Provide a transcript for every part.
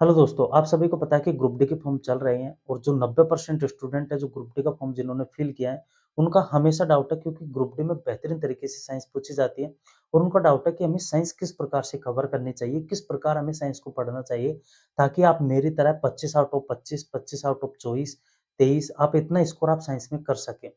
Hello दोस्तों, आप सभी को पता है कि ग्रुप डी के फॉर्म चल रहे हैं और जो 90% स्टूडेंट है जो ग्रुप डी का फॉर्म जिन्होंने फिल किया है, उनका हमेशा डाउट है क्योंकि ग्रुप डी में बेहतरीन तरीके से साइंस पूछी जाती है और उनका डाउट है कि हमें साइंस किस प्रकार से कवर करनी चाहिए, किस प्रकार हमें साइंस को पढ़ना चाहिए, ताकि आप मेरी तरह 25 आउट ऑफ 25, 25 आउट ऑफ 24, 23 आप इतना स्कोर आप साइंस में कर सकें।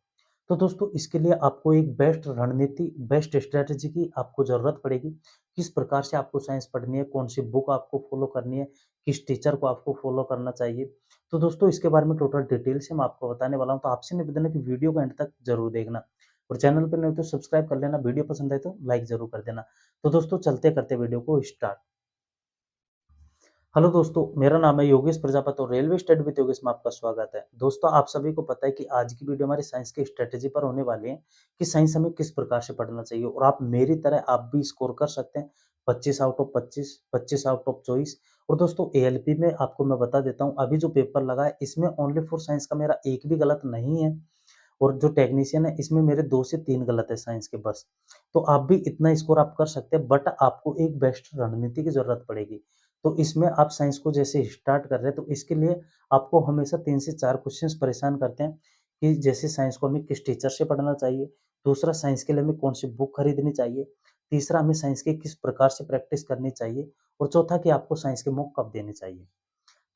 तो दोस्तों इसके लिए आपको एक बेस्ट रणनीति, बेस्ट स्ट्रैटेजी की आपको ज़रूरत पड़ेगी। किस प्रकार से आपको साइंस पढ़नी है, कौन-सी बुक आपको फ़ॉलो करनी है, किस टीचर को आपको फ़ॉलो करना चाहिए। तो दोस्तों इसके बारे में टोटल डिटेल से मैं आपको बताने वाला हूँ, तो आपसे निवेदन है कि वीडियो को एंड तक ज़रूर देखना और चैनल पे नए हो तो सब्सक्राइब कर लेना, वीडियो पसंद आए तो लाइक ज़रूर कर देना। तो दोस्तों चलते करते वीडियो को स्टार्ट। हेलो दोस्तों, मेरा नाम है योगेश प्रजापति और रेलवे स्टडी विद योगेश में आपका स्वागत है। दोस्तों आप सभी को पता है कि आज की वीडियो हमारी साइंस की स्ट्रेटेजी पर होने वाली है कि साइंस हमें किस प्रकार से पढ़ना चाहिए और आप मेरी तरह आप भी स्कोर कर सकते हैं 25 आउट ऑफ 25, 25 आउट ऑफ 24। और दोस्तों एएलपी में आपको मैं बता देता हूँ, अभी जो पेपर लगा है इसमें ओनली फॉर साइंस का मेरा एक भी गलत नहीं है और जो टेक्नीशियन है इसमें मेरे 2 से 3 गलत है साइंस के बस। तो आप भी इतना स्कोर आप कर सकते हैं, बट आपको एक बेस्ट रणनीति की ज़रूरत पड़ेगी। तो इसमें आप साइंस को जैसे स्टार्ट कर रहे हैं तो इसके लिए आपको हमेशा 3 से 4 क्वेश्चंस परेशान करते हैं कि जैसे साइंस को हमें किस टीचर से पढ़ना चाहिए, दूसरा साइंस के लिए हमें कौन-सी बुक खरीदनी चाहिए, तीसरा हमें साइंस की किस प्रकार से प्रैक्टिस करनी चाहिए और चौथा कि आपको साइंस के मॉक कब देने चाहिए।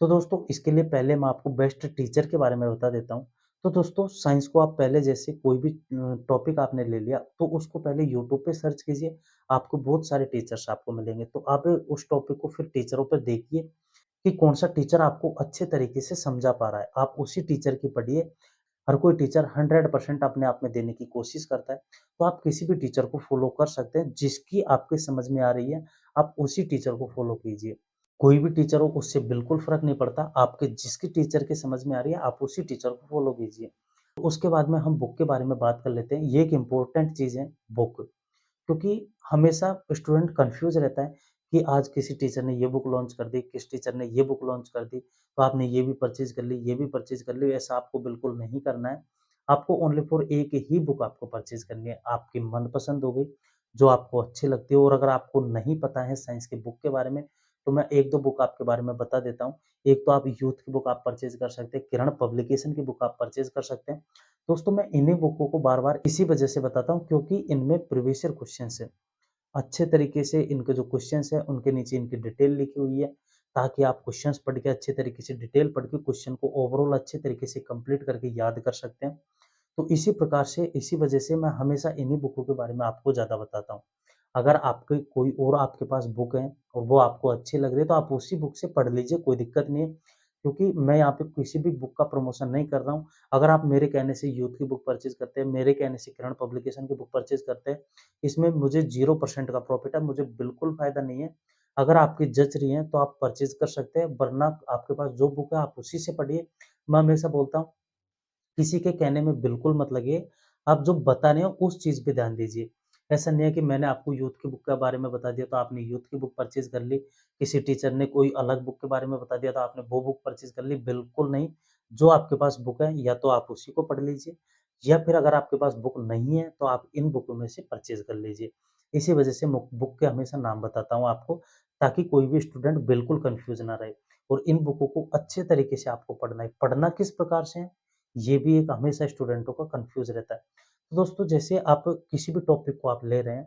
तो दोस्तों इसके लिए पहले मैं आपको बेस्ट टीचर के बारे में बता देता हूँ। तो दोस्तों साइंस को आप पहले जैसे कोई भी टॉपिक आपने ले लिया तो उसको पहले यूट्यूब पे सर्च कीजिए, आपको बहुत सारे टीचर्स आपको मिलेंगे। तो आप उस टॉपिक को फिर टीचरों पे देखिए कि कौन-सा टीचर आपको अच्छे तरीके से समझा पा रहा है। आप उसी टीचर की पढ़िए। हर कोई टीचर 100% अपने आप में देने की कोशिश करता है। तो आप किसी भी टीचर को फ़ॉलो कर सकते हैं, जिसकी आपके समझ में आ रही है, आप उसी टीचर को फ़ॉलो कीजिए। कोई भी टीचर हो उससे बिल्कुल फ़र्क नहीं पड़ता, आपके जिसकी टीचर की समझ में आ रही है, आप उसी टीचर को फ़ॉलो कीजिए। तो उसके बाद में हम बुक के बारे में बात कर लेते हैं। ये एक इम्पोर्टेंट चीज़ है बुक। क्योंकि हमेशा स्टूडेंट कन्फ्यूज़ रहता है कि आज किसी टीचर ने ये बुक लॉन्च कर दी, किस टीचर ने ये बुक लॉन्च कर दी, तो आपने ये भी परचेज़ कर ली, ये भी परचेज़ कर ली, ऐसा आपको बिल्कुल नहीं करना है। आपको ओनली फॉर एक ही बुक आपको परचेज़ करनी है, आपकी मनपसंद हो गई, जो आपको अच्छी लगती है और अगर आपको नहीं पता है साइंस की बुक के बारे में, तो मैं 1-2 बुक आपके बारे में बता देता हूँ। एक तो आप यूथ की बुक आप परचेज़ कर सकते हैं, किरण पब्लिकेशन की बुक आप परचेज़ कर सकते हैं। दोस्तों मैं इन्हीं बुकों को बार-बार इसी वजह से बताता हूँ क्योंकि इनमें प्रीवियस ईयर क्वेश्चन्स हैं। अच्छे तरीके से इनके जो क्वेश्चन्स हैं, उनके नीचे इनकी डिटेल लिखी हुई है, ताकि आप क्वेश्चन्स पढ़ के अच्छे तरीके से डिटेल पढ़ के क्वेश्चन को ओवरऑल अच्छे तरीके से कंप्लीट करके याद कर सकते हैं। तो इसी प्रकार से, इसी वजह से मैं हमेशा इन्हीं बुकों के बारे में आपको ज़्यादा बताता हूँ। अगर आपके कोई और आपके पास बुक है और वो आपको अच्छी लग रही है, तो आप उसी बुक से पढ़ लीजिए, कोई दिक्कत नहीं है। क्योंकि मैं यहाँ पे किसी भी बुक का प्रमोशन नहीं कर रहा हूँ। अगर आप मेरे कहने से यूथ की बुक परचेज़ करते हैं, मेरे कहने से किरण पब्लिकेशन की बुक परचेज़ करते हैं, इसमें मुझे 0% का प्रॉफ़िट है, मुझे बिल्कुल फ़ायदा नहीं है। अगर आपकी जच रही है, तो आप परचेज़ कर सकते हैं, वरना आपके पास जो बुक है, आप उसी से पढ़िए। मैं हमेशा बोलता हूँ किसी के कहने में बिल्कुल मत लगिए, आप जो बता रहे हो उस चीज़ पे ध्यान दीजिए। ऐसा नहीं है कि मैंने आपको यूथ की बुक के बारे में बता दिया तो आपने यूथ की बुक परचेज़ कर ली, किसी टीचर ने कोई अलग बुक के बारे में बता दिया तो आपने वो बुक परचेज़ कर ली, बिल्कुल नहीं। जो आपके पास बुक है या तो आप उसी को पढ़ लीजिए या फिर अगर आपके पास बुक नहीं है तो आप इन बुकों में से परचेज़ कर लीजिए। इसी वजह से बुक के हमेशा नाम बताता हूँ आपको, ताकि कोई भी स्टूडेंट बिल्कुल कन्फ्यूज़ ना रहे और इन बुकों को अच्छे तरीके से आपको पढ़ना है। पढ़ना किस प्रकार से है? ये भी एक हमेशा स्टूडेंटों का कन्फ्यूज़ रहता है। तो दोस्तों जैसे आप किसी भी टॉपिक को आप ले रहे हैं,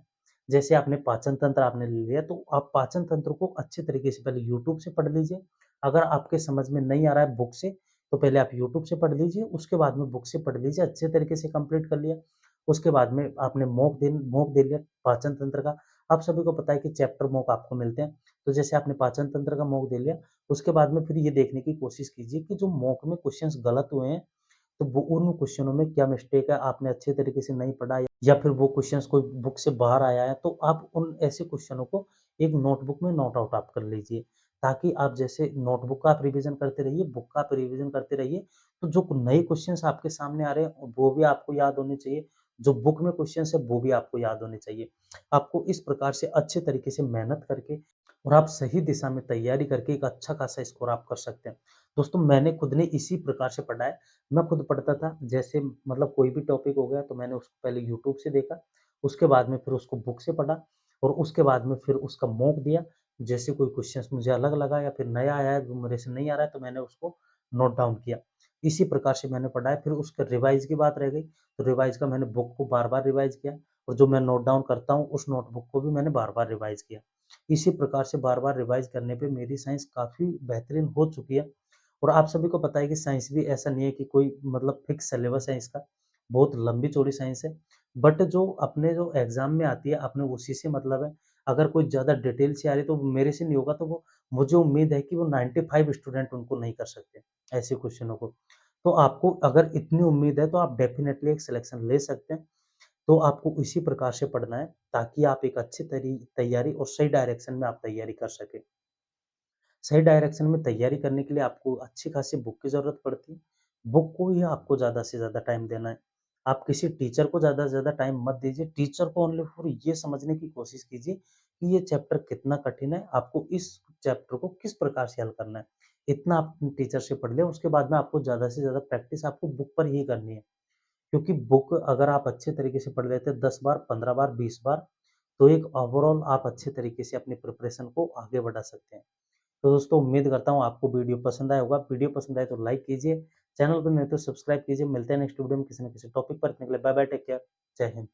जैसे आपने पाचन तंत्र आपने ले लिया तो आप पाचन तंत्र को अच्छे तरीके से पहले यूट्यूब से पढ़ लीजिए। अगर आपके समझ में नहीं आ रहा है बुक से, तो पहले आप यूट्यूब से पढ़ लीजिए, उसके बाद में बुक से पढ़ लीजिए, अच्छे तरीके से कंप्लीट कर लिया। उसके बाद में आपने मॉक दे लिया पाचन तंत्र का। आप सभी को पता है कि चैप्टर मॉक आपको मिलते हैं। तो जैसे आपने पाचन तंत्र का मॉक दे लिया, उसके बाद में फिर ये देखने की कोशिश कीजिए कि जो मॉक में क्वेश्चन्स गलत हुए हैं तो वो उन क्वेश्चनों में क्या मिस्टेक है, आपने अच्छे तरीके से नहीं पढ़ा या फिर वो क्वेश्चंस कोई बुक से बाहर आया है, तो आप उन ऐसे क्वेश्चनों को एक नोटबुक में नोट आउट आप कर लीजिए। ताकि आप जैसे नोटबुक का आप रिवीजन करते रहिए, बुक का आप रिवीजन करते रहिए, तो जो नए क्वेश्चंस आपके सामने आ रहे हैं, वो भी आपको याद होने चाहिए। जो बुक में क्वेश्चंस है, वो भी आपको याद होने चाहिए। आपको इस प्रकार से अच्छे तरीके से मेहनत करके और आप सही दिशा में तैयारी करके एक अच्छा खासा स्कोर आप कर सकते हैं। दोस्तों मैंने खुद ने इसी प्रकार से पढ़ा है। मैं खुद पढ़ता था जैसे मतलब कोई भी टॉपिक हो गया तो मैंने उसको पहले यूट्यूब से देखा, उसके बाद में फिर उसको बुक से पढ़ा और उसके बाद में फिर उसका मॉक दिया। जैसे कोई क्वेश्चंस मुझे अलग लगा या फिर नया आया है, जो मेरे से नहीं आ रहा है, तो मैंने उसको नोट डाउन किया। इसी प्रकार से मैंने पढ़ा है। फिर उसका रिवाइज़ की बात रह गई, तो रिवाइज़ का मैंने बुक को बार-बार रिवाइज़ किया और जो मैं नोट डाउन करता हूँ, उस नोटबुक को भी मैंने बार-बार रिवाइज़ किया। इसी प्रकार से बार-बार रिवाइज़ करने पे मेरी साइंस काफ़ी बेहतरीन हो चुकी है। और आप सभी को पता है कि साइंस भी ऐसा नहीं है कि कोई मतलब फिक्स सिलेबस है इसका, बहुत लंबी-चौड़ी साइंस है। बट जो अपने जो एग्ज़ाम में आती है, अपने उसी से मतलब है। अगर कोई ज़्यादा डिटेल से आ रही है, तो वो मेरे से नहीं होगा, तो वो मुझे उम्मीद है कि वो 95 स्टूडेंट उनको नहीं कर सकते, ऐसे क्वेश्चनों को। तो आपको अगर इतनी उम्मीद है, तो आप डेफ़िनेटली एक सिलेक्शन ले सकते हैं। तो आपको इसी प्रकार से पढ़ना है, ताकि आप एक अच्छी तैयारी और सही डायरेक्शन में आप तैयारी कर सकें। सही डायरेक्शन में तैयारी करने के लिए आपको अच्छी खासी बुक की ज़रूरत पड़ती है। बुक को ही आपको ज़्यादा से ज़्यादा टाइम देना है। आप किसी टीचर को ज़्यादा से ज़्यादा टाइम मत दीजिए। टीचर को ओनली फॉर ये समझने की कोशिश कीजिए कि ये चैप्टर कितना कठिन है, आपको इस चैप्टर को किस प्रकार से हल करना है। इतना आप टीचर से पढ़ लें, उसके बाद में आपको ज़्यादा से ज़्यादा प्रैक्टिस आपको बुक पर ही करनी है। क्योंकि बुक अगर आप अच्छे तरीके से पढ़ लेते हैं 10 बार, 15 बार, 20 बार, तो एक ओवरऑल आप अच्छे तरीके से अपनी प्रिपरेशन को आगे बढ़ा सकते हैं। तो दोस्तों उम्मीद करता हूँ आपको वीडियो पसंद आया होगा। वीडियो पसंद आए तो लाइक कीजिए, चैनल पर नए तो सब्सक्राइब कीजिए। मिलते हैं नेक्स्ट वीडियो में किसी न किसी टॉपिक पर। इतने के लिए बाय बाय, टेक केयर, जय हिंद।